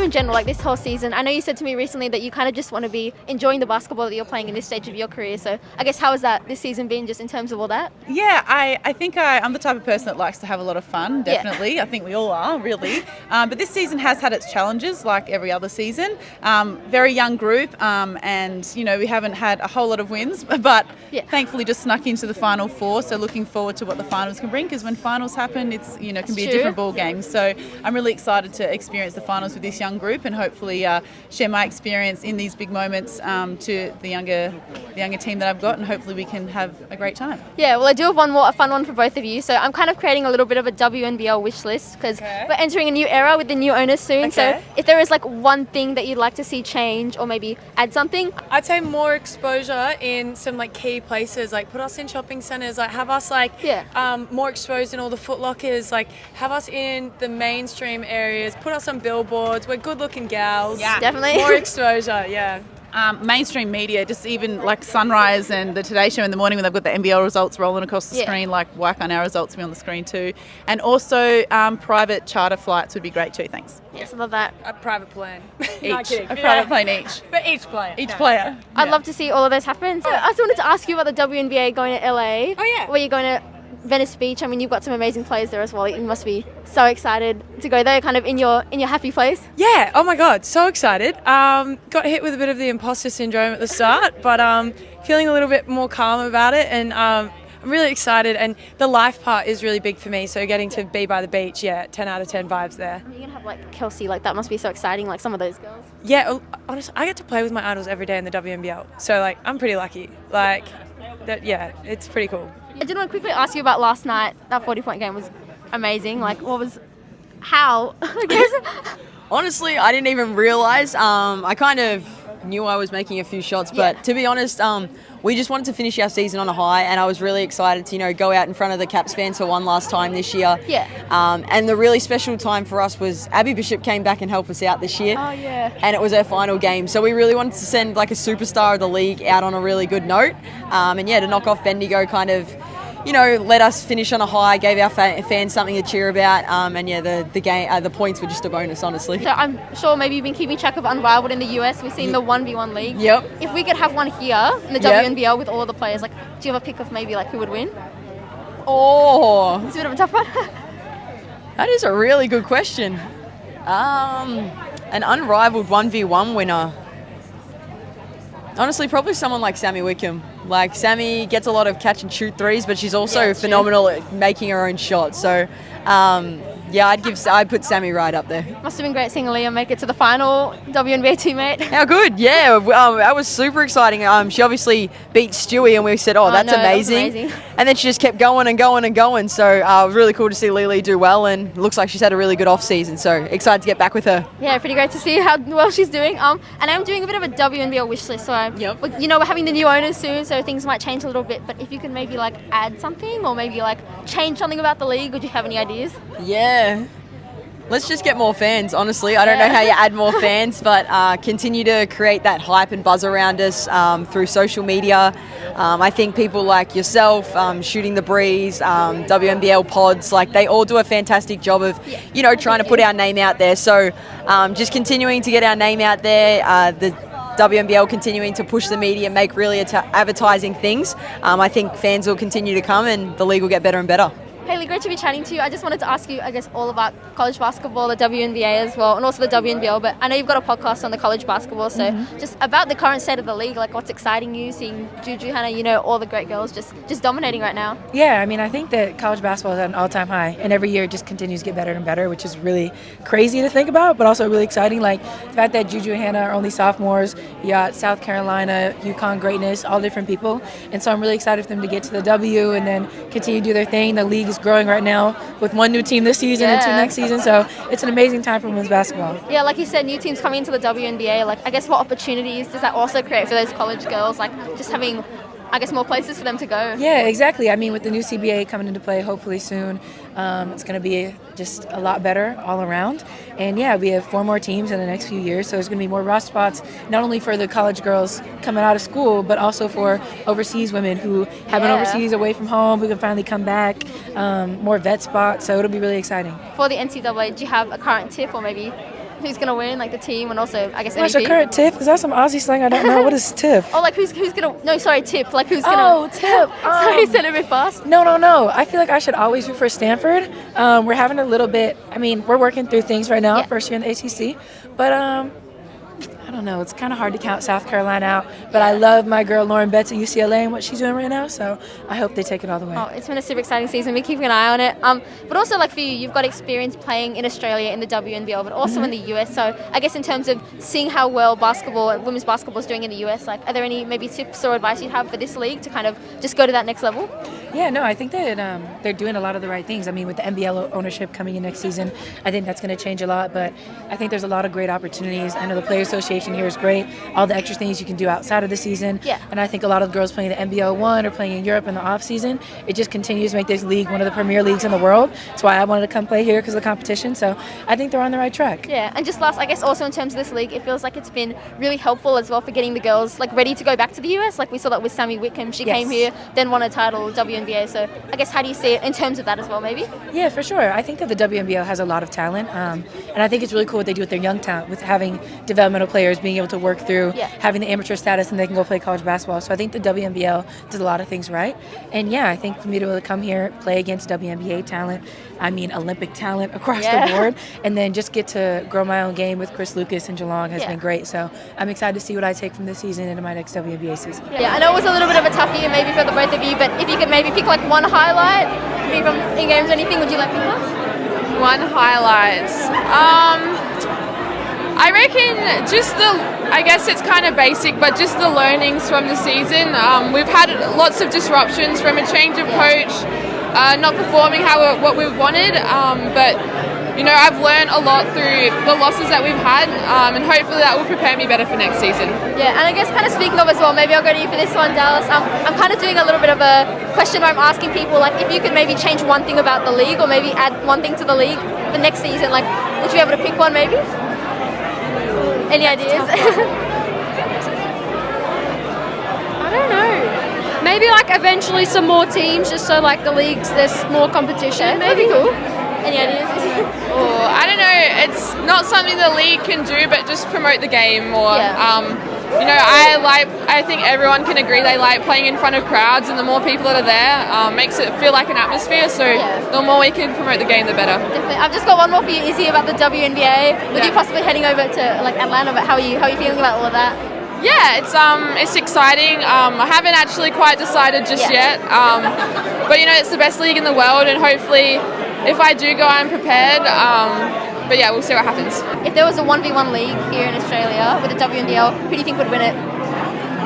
you in general, like this whole season? I know you said to me recently that you kind of just want to be enjoying the basketball that you're playing in this stage of your career. So I guess how has that this season been just in terms of all that? Yeah, I think I'm the type of person that likes to have a lot of fun, definitely. Yeah. I think we all are, really. But this season has had its challenges, like every other season. Very young group, and, we haven't had a whole lot of wins, but thankfully just snuck into the Final Four, so looking forward to what the finals can bring, because when finals happen, it's, can be a different ball game. So I'm really excited to experience the finals with this young group and hopefully share my experience in these big moments to the younger team that I've got, and hopefully we can have a great time. Yeah, well, I do have a fun one for both of you. So I'm kind of creating a little bit of a WNBL wish list because we're entering a new era with the new owners soon. So if there is like one thing that you'd like to see change or maybe add something, I'd say more exposure in some like key places, like put us in shopping centres, like have us more exposed in all the Foot Lockers, like have us in the mainstream areas, put us on billboards. We're good looking gals. Yeah, definitely. More exposure, yeah. Mainstream media, just even like Sunrise and the Today Show in the morning when they've got the NBL results rolling across the screen, like why can't our results be on the screen too? And also private charter flights would be great too, thanks. Yes, I love that. A private plane. Each. A private plane each. For each player. Each player. I'd love to see all of those happen. So I just wanted to ask you about the WNBA going to LA. Oh, yeah. Where you're going to Venice Beach. I mean, you've got some amazing players there as well. You must be so excited to go there, kind of in your happy place. Yeah, oh my God, so excited. Got hit with a bit of the imposter syndrome at the start, but feeling a little bit more calm about it, and I'm really excited, and the life part is really big for me, so getting to be by the beach, 10 out of 10 vibes there. I mean, you're going to have like Kelsey, like that must be so exciting, like some of those girls. Yeah, honestly, I get to play with my idols every day in the WNBL, so like I'm pretty lucky. Like, it's pretty cool. I did want to quickly ask you about last night. That 40-point game was amazing. Like, how? I guess. Honestly, I didn't even realise. I kind of knew I was making a few shots, but to be honest, we just wanted to finish our season on a high, and I was really excited to, go out in front of the Caps fans for one last time this year. Yeah. And the really special time for us was Abby Bishop came back and helped us out this year. Oh, yeah. And it was her final game. So we really wanted to send like a superstar of the league out on a really good note. To knock off Bendigo kind of, let us finish on a high, gave our fans something to cheer about, the game, the points were just a bonus, honestly. So I'm sure maybe you've been keeping track of Unrivaled in the US. We've seen the 1v1 league. Yep. If we could have one here in the WNBL with all of the players, like, do you have a pick of maybe like who would win? Oh, It's a bit of a tough one. that is a really good question. An unrivaled 1v1 winner. Honestly, probably someone like Sami Whitcomb. Like, Sami gets a lot of catch and shoot threes, but she's also phenomenal at making her own shots. So, I'd put Sami right up there. Must have been great seeing Aaliyah make it to the final, WNBA teammate. How good, yeah. That was super exciting. She obviously beat Stewie, and we said, that's amazing. That was amazing. And then she just kept going and going and going. So it was really cool to see Lily do well, and looks like she's had a really good off-season. So excited to get back with her. Yeah, pretty great to see how well she's doing. And I'm doing a bit of a WNBL wish list. So, we're having the new owners soon, so things might change a little bit. But if you can maybe, like, add something or maybe, like, change something about the league, would you have any ideas? Yeah. Let's just get more fans, honestly. I don't know how you add more fans, but continue to create that hype and buzz around us through social media. I think people like yourself, Shooting the Breeze, WNBL Pods, like they all do a fantastic job of, trying to put our name out there. So just continuing to get our name out there, the WNBL continuing to push the media, make really advertising things. I think fans will continue to come and the league will get better and better. Haley, great to be chatting to you. I just wanted to ask you, I guess, all about college basketball, the WNBA as well, and also the WNBL. But I know you've got a podcast on the college basketball, so just about the current state of the league, like what's exciting you, seeing Juju, Hannah, all the great girls just dominating right now. Yeah, I mean, I think that college basketball is at an all-time high, and every year it just continues to get better and better, which is really crazy to think about, but also really exciting. Like the fact that Juju and Hannah are only sophomores, you got South Carolina, UConn greatness, all different people, and so I'm really excited for them to get to the W and then continue to do their thing. The league is growing right now with one new team this season and two next season, so it's an amazing time for women's basketball. Yeah, like you said, new teams coming into the WNBA, like I guess what opportunities does that also create for those college girls, like just having, I guess, more places for them to go? Yeah, exactly. I mean, with the new CBA coming into play hopefully soon, it's going to be just a lot better all around. And yeah, we have 4 more teams in the next few years, so there's going to be more roster spots, not only for the college girls coming out of school, but also for overseas women who have been overseas away from home, who can finally come back, more vet spots, so it'll be really exciting. For the NCAA, do you have a current tip or maybe who's gonna win, like the team, and also I guess What's MVP? your current tip? Is that some Aussie slang I don't know? What is tip? Oh, like who's gonna? No, sorry, tip. Like who's gonna? Oh, tip. Sorry, said it a bit fast. No. I feel like I should always root for Stanford. We're having a little bit. I mean, we're working through things right now. Yeah. First year in the ACC, but I don't know. It's kind of hard to count South Carolina out. But I love my girl Lauren Betts at UCLA and what she's doing right now. So I hope they take it all the way. Oh, it's been a super exciting season. We're keeping an eye on it. But also, like for you, you've got experience playing in Australia in the WNBL, but also in the US. So I guess in terms of seeing how well women's basketball is doing in the US, like are there any maybe tips or advice you'd have for this league to kind of just go to that next level? Yeah, no, I think that they're doing a lot of the right things. I mean, with the NBL ownership coming in next season, I think that's going to change a lot. But I think there's a lot of great opportunities. I know the Player Association here is great. All the extra things you can do outside of the season. Yeah. And I think a lot of the girls playing the NBL 1 or playing in Europe in the off season, it just continues to make this league one of the premier leagues in the world. That's why I wanted to come play here because of the competition. So I think they're on the right track. Yeah, and just last, I guess also in terms of this league, it feels like it's been really helpful as well for getting the girls like ready to go back to the US. Like we saw that with Sami Whitcomb. She came here, then won a title, WNBA. So I guess how do you see it in terms of that as well, maybe? Yeah, for sure. I think that the WNBL has a lot of talent, and I think it's really cool what they do with their young talent, with having developmental players being able to work through having the amateur status and they can go play college basketball. So I think the WNBL does a lot of things right. And yeah, I think for me to be able to come here, play against WNBA talent, I mean Olympic talent across the board, and then just get to grow my own game with Chris Lucas and Geelong has been great. So I'm excited to see what I take from this season into my next WNBA season. Yeah, I know it was a little bit of a tough year maybe for the both of you, but if you could maybe pick like one highlight, maybe from in-games or anything, would you like to pick one? One highlight. I reckon just I guess it's kind of basic, but just the learnings from the season. We've had lots of disruptions from a change of coach, not performing what we've wanted, but you know, I've learned a lot through the losses that we've had, and hopefully that will prepare me better for next season. Yeah, and I guess kind of speaking of as well, maybe I'll go to you for this one, Dallas. I'm kind of doing a little bit of a question where I'm asking people, like, if you could maybe change one thing about the league or maybe add one thing to the league for next season, like, would you be able to pick one maybe? Any ideas? I don't know. Maybe like eventually some more teams, just so like the leagues, there's more competition. Maybe cool. Any ideas? Or I don't know. It's not something the league can do, but just promote the game more. You know, I think everyone can agree they like playing in front of crowds, and the more people that are there, makes it feel like an atmosphere. So the more we can promote the game, the better. Definitely. I've just got one more for you, Izzy, about the WNBA. With you possibly heading over to like Atlanta, but how are you feeling about all of that? Yeah, it's exciting. I haven't actually quite decided just yet, but you know, it's the best league in the world, and hopefully, if I do go, I'm prepared. But yeah, we'll see what happens. If there was a 1v1 league here in Australia with the WNBL, who do you think would win it?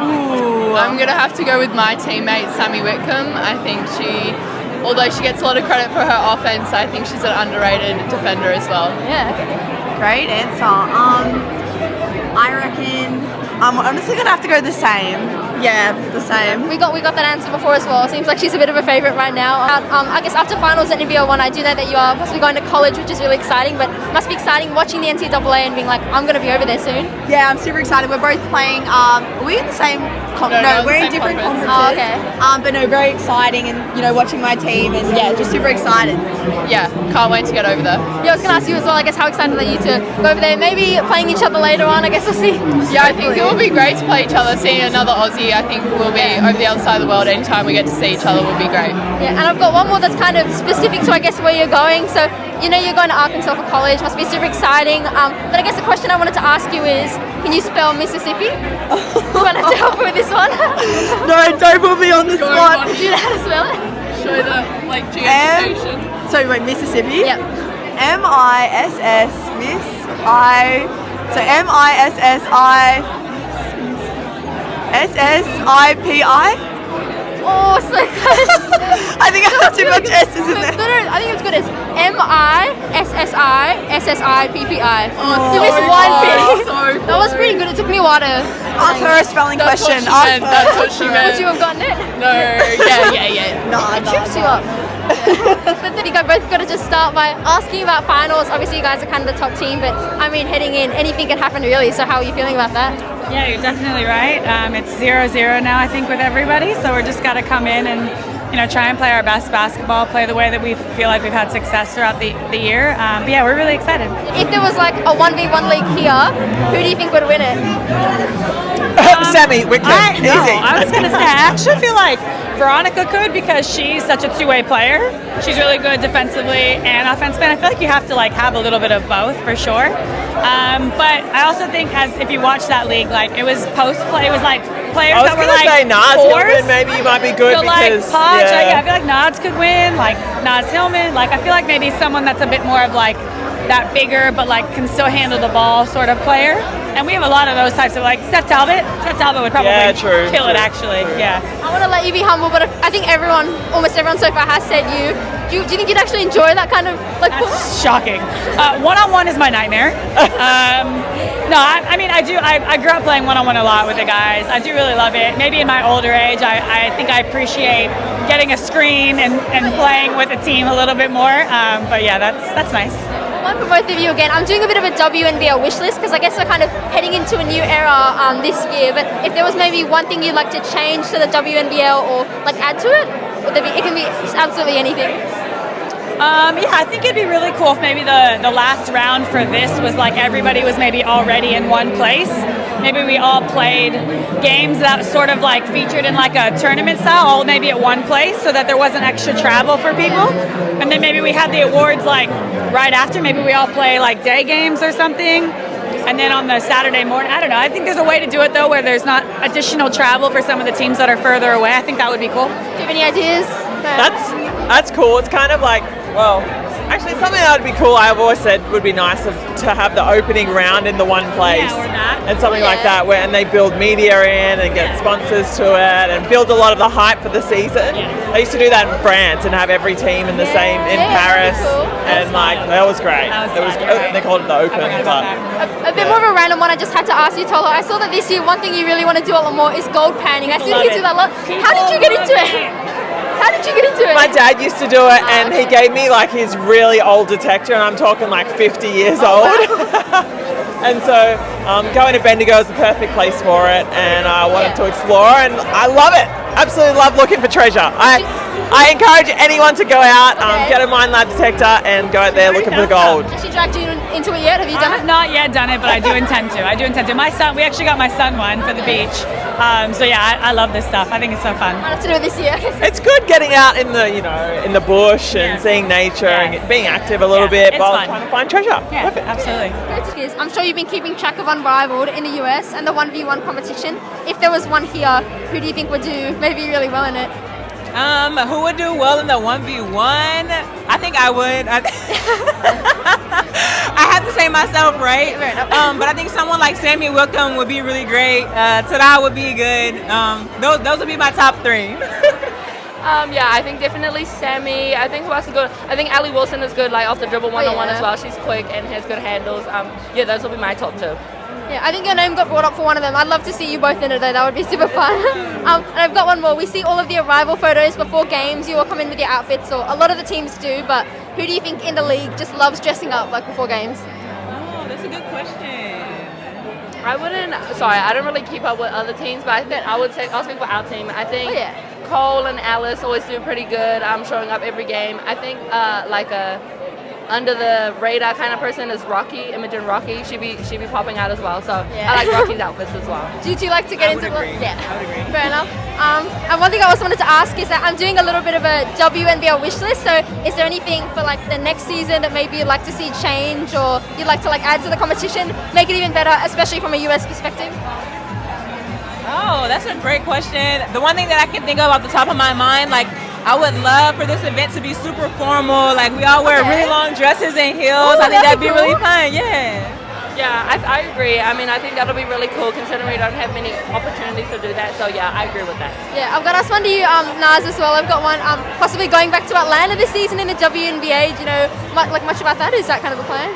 Ooh, I'm going to have to go with my teammate, Sami Whitcomb. I think although she gets a lot of credit for her offense, I think she's an underrated defender as well. Yeah. Great answer. I reckon I'm honestly going to have to go the same. Yeah, the same. We got that answer before as well. Seems like she's a bit of a favourite right now. I guess after finals at NBL 1, I do know that you are possibly going to college, which is really exciting, but it must be exciting watching the NCAA and being like, I'm going to be over there soon. Yeah, I'm super excited. We're both playing, are we in the same No, we're in different conferences. Oh, okay. But no, very exciting, and you know, watching my team, and yeah, just super excited. Yeah, can't wait to get over there. Yeah, I was going to ask you as well, I guess, how excited are you to go over there? Maybe playing each other later on, I guess we'll see. Yeah, I think it will be great to play each other. Seeing another Aussie, I think we'll be over the other side of the world. Anytime we get to see each other will be great. Yeah, and I've got one more that's kind of specific to, I guess, where you're going. So, you know, you're going to Arkansas for college. Must be super exciting. But I guess the question I wanted to ask you is, can you spell Mississippi? You want to help with this one? No, don't put me on the spot. Do you know how to spell it? Show the G-education. So wait, Mississippi? Yep. M-I-S-S, Miss I. So M-I-S-S-I. S-S-I-P-I? Oh, so close. I think I have too much S's in there. No, I think it's good. It's M-I-S-S-I-S-S-I-P-P-I. Oh, you missed one bit. so That was pretty good. It took me a while to... Ask her a spelling question. That's what she meant. Would you have gotten it? No, yeah. Nah, It trips you up. But then you guys both got to just start by asking about finals. Obviously, you guys are kind of the top team, but I mean, heading in, anything can happen really. So how are you feeling about that? Yeah, you're definitely right. It's 0-0 now, I think, with everybody. So we're just got to come in and try and play our best basketball, play the way that we feel like we've had success throughout the year. But yeah, we're really excited. If there was like a 1v1 league here, who do you think would win it? Sami Whitcomb. Easy. I was going to say, I actually feel like Veronica could, because she's such a two-way player. She's really good defensively and offensively. And I feel like you have to have a little bit of both for sure. But I also think if you watch that league, it was post play. It was players that were say Naz Hillmon, maybe you might be good so because Podge, I feel like Naz could win. Naz Hillmon. I feel like maybe someone that's a bit more of that bigger, but can still handle the ball sort of player. And we have a lot of those types of Steph Talbot. Steph Talbot would probably kill it actually. Yeah. I want to let you be humble, but I think almost everyone so far has said you. Do you think you'd actually enjoy that kind of That's shocking. One-on-one is my nightmare. No, I do. I grew up playing one-on-one a lot with the guys. I do really love it. Maybe in my older age, I think I appreciate getting a screen and playing with a team a little bit more. But yeah, that's nice. One for both of you again. I'm doing a bit of a WNBL wish list because I guess we're kind of heading into a new era this year. But if there was maybe one thing you'd like to change to the WNBL or add to it, it can be absolutely anything. Yeah, I think it'd be really cool if maybe the last round for this was everybody was maybe already in one place. Maybe we all played games that sort of featured in a tournament style, all maybe at one place, so that there wasn't extra travel for people. And then maybe we had the awards right after. Maybe we all play day games or something. And then on the Saturday morning, I don't know. I think there's a way to do it though, where there's not additional travel for some of the teams that are further away. I think that would be cool. Do you have any ideas? That's cool. It's kind of actually something that would be cool. I've always said would be nice to have the opening round in the one place, and something like that, and they build media in and get sponsors to it and build a lot of the hype for the season. They used to do that in France and have every team in the same in Paris, and that was great. They called it the Open. A bit more of a random one. I just had to ask you, Tolo. I saw that this year one thing you really want to do a lot more is gold panning. I see you do that a lot. How did you get into it? How did you get into it? My dad used to do it, and he gave me his really old detector, and I'm talking 50 years old. And so going to Bendigo is the perfect place for it, and I wanted to explore, and I love it. Absolutely love looking for treasure. I encourage anyone to go out, get a Mind Lab detector, and go out there looking for gold. Has she dragged you into it yet? Have you done it? I've not yet done it, but I do intend to. My son, we actually got my son one for the beach. So yeah, I love this stuff. I think it's so fun. I have to do it this year. It's good getting out in the in the bush and seeing nature and being active a little bit while trying to find treasure. Yeah, perfect. Absolutely. I'm sure you've been keeping track of Unrivaled in the US and the 1v1 competition. If there was one here, who do you think would do maybe really well in it? Who would do well in the 1v1? I think I would. I have to say myself, right? But I think someone like Sami Whitcomb would be really great. Tada would be good. Those would be my top three. Yeah, I think definitely Sami. I think who else is good? I think Allie Wilson is good, off the dribble one-on-one as well. She's quick and has good handles. Yeah, those will be my top two. Yeah, I think your name got brought up for one of them. I'd love to see you both in it though. That would be super fun. And I've got one more. We see all of the arrival photos before games. You all come in with your outfits, or a lot of the teams do. But who do you think in the league just loves dressing up before games? Oh, that's a good question. I don't really keep up with other teams, but I think I'll speak for our team. I think Cole and Alice always do pretty good. Showing up every game. I think under the radar kind of person is Imogen Rocky. She be popping out as well. So I like Rocky's outfits as well. Do you two like to get into it? Yeah, I would agree. Fair enough. And one thing I also wanted to ask is that I'm doing a little bit of a WNBL wish list. So is there anything for the next season that maybe you'd like to see change, or you'd like to add to the competition, make it even better, especially from a US perspective? Oh, that's a great question. The one thing that I can think of off the top of my mind, I would love for this event to be super formal. We all wear really long dresses and heels. I think that'd be really fun. Yeah. Yeah, I agree. I think that'll be really cool considering we don't have many opportunities to do that. So yeah, I agree with that. Yeah, I've got one to you, Naz, as well. I've got one possibly going back to Atlanta this season in the WNBA. Do you know much about that? Is that kind of the plan?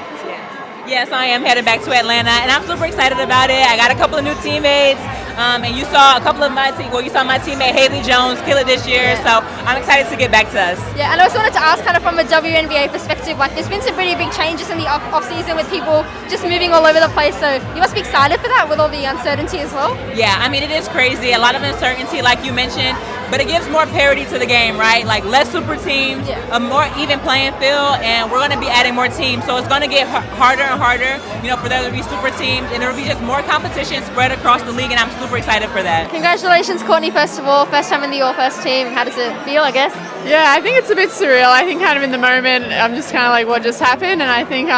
Yes, I am headed back to Atlanta, and I'm super excited about it. I got a couple of new teammates, and you saw a couple of you saw my teammate Haley Jones kill it this year, so I'm excited to get back to us. Yeah, and I also wanted to ask from a WNBA perspective, there's been some pretty big changes in the off-season with people just moving all over the place, so you must be excited for that with all the uncertainty as well? Yeah, it is crazy. A lot of uncertainty, like you mentioned. but it gives more parity to the game, right? Like less super teams, a more even playing field, and we're going to be adding more teams. So it's going to get harder and harder, for there to be super teams, and there will be just more competition spread across the league, and I'm super excited for that. Congratulations, Courtney, first of all. First time in the All-First team. How does it feel, I guess? Yeah, I think it's a bit surreal. I think kind of in the moment, I'm just kind of like, what just happened? And I think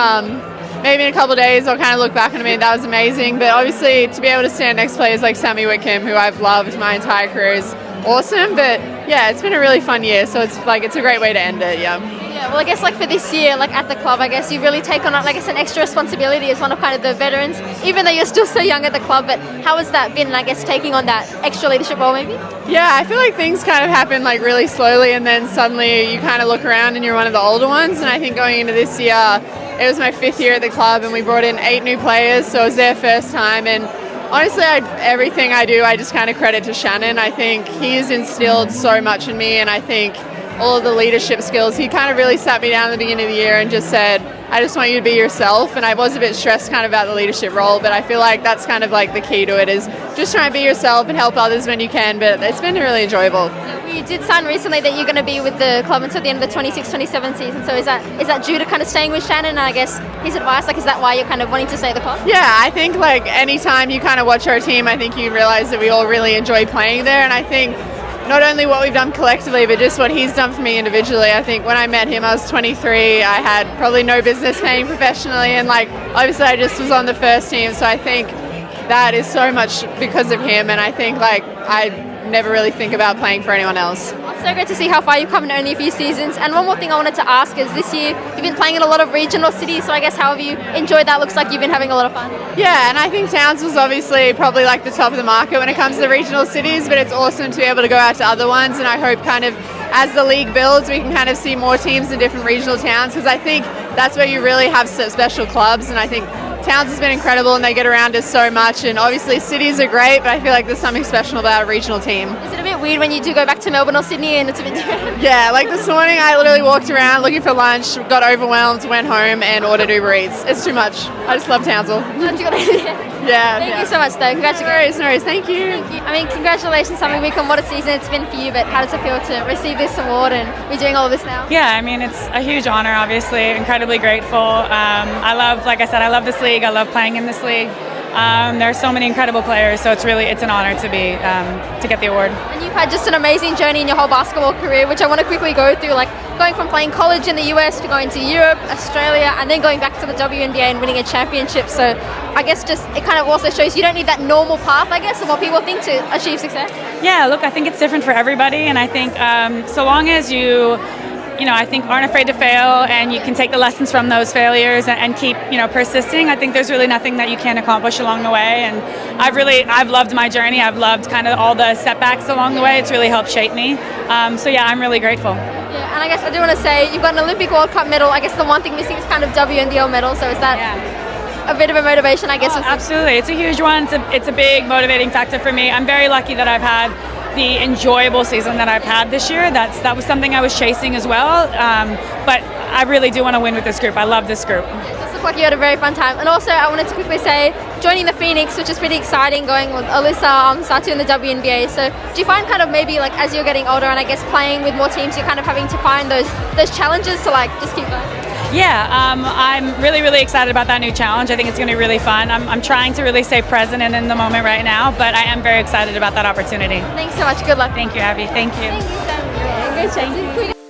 maybe in a couple of days I'll kind of look back and admit that was amazing. But obviously to be able to stand next to players like Sami Whitcomb, who I've loved my entire career, is awesome. But yeah, it's been a really fun year. So it's a great way to end it, yeah. Yeah, well, I guess for this year, at the club, I guess you've really taken on, an extra responsibility as one of kind of the veterans, even though you're still so young at the club. But how has that been, I guess, taking on that extra leadership role maybe? Yeah, I feel like things kind of happen really slowly, and then suddenly you kind of look around and you're one of the older ones. And I think going into this year, it was my 5th year at the club, and we brought in 8 new players, so it was their first time. And honestly, everything I do, I just kind of credit to Shannon. I think he's instilled so much in me, and I think all of the leadership skills. He kind of really sat me down at the beginning of the year and just said, I just want you to be yourself. And I was a bit stressed kind of about the leadership role, but I feel like that's kind of the key to it, is just try and be yourself and help others when you can. But it's been really enjoyable. You did sign recently that you're going to be with the club until the end of the 26-27 season. So is that due to kind of staying with Shannon and I guess his advice? Is that why you're kind of wanting to stay at the club? Yeah, I think anytime you kind of watch our team, I think you realize that we all really enjoy playing there. And I think not only what we've done collectively, but just what he's done for me individually. I think when I met him, I was 23. I had probably no business playing professionally, and obviously I just was on the first team. So I think that is so much because of him, and I think I never really think about playing for anyone else. It's so great to see how far you've come in only a few seasons. And one more thing I wanted to ask is, this year you've been playing in a lot of regional cities, so I guess how have you enjoyed that? Looks like you've been having a lot of fun. Yeah, and I think Towns was obviously probably the top of the market when it comes to the regional cities, but it's awesome to be able to go out to other ones, and I hope kind of as the league builds we can kind of see more teams in different regional towns, because I think that's where you really have special clubs. And I think Towns has been incredible, and they get around us so much, and obviously cities are great, but I feel like there's something special about a regional team. Is it a bit weird when you do go back to Melbourne or Sydney and it's a bit different? Yeah, this morning I literally walked around looking for lunch, got overwhelmed, went home and ordered Uber Eats. It's too much. I just love Townsville. Yeah. Thank you so much though. Congratulations. No worries. Thank you. I mean, congratulations, Sami Whitcomb. What a season it's been for you, but how does it feel to receive this award and be doing all of this now? Yeah, I mean, it's a huge honor, obviously. Incredibly grateful. I love, like I said, I love this league. I love playing in this league. There are so many incredible players, so it's an honor to be to get the award. And you've had just an amazing journey in your whole basketball career, which I want to quickly go through, going from playing college in the US to going to Europe, Australia, and then going back to the WNBA and winning a championship. So I guess it kind of also shows you don't need that normal path, I guess, of what people think to achieve success. Yeah, look, I think it's different for everybody, and I think so long as you I think aren't afraid to fail, and you can take the lessons from those failures and keep, persisting. I think there's really nothing that you can't accomplish along the way. And I've loved my journey. I've loved kind of all the setbacks along the way. It's really helped shape me. So yeah, I'm really grateful. Yeah, and I guess I do want to say you've got an Olympic World Cup medal. I guess the one thing missing is kind of WNBL medal. So is that a bit of a motivation, I guess? Absolutely. It's a huge one. It's a big motivating factor for me. I'm very lucky that I've had the enjoyable season that I've had this year. That was something I was chasing as well. But I really do want to win with this group. I love this group. It does look like you had a very fun time. And also, I wanted to quickly say, joining the Phoenix, which is pretty exciting, going with Alyssa Satu in the WNBA. So do you find kind of maybe as you're getting older and I guess playing with more teams, you're kind of having to find those challenges to just keep going? Yeah, I'm really, really excited about that new challenge. I think it's going to be really fun. I'm trying to really stay present and in the moment right now, but I am very excited about that opportunity. Thanks so much. Good luck. Thank you, Abby. Thank you. Thank you, Sam. Yeah, good chatting.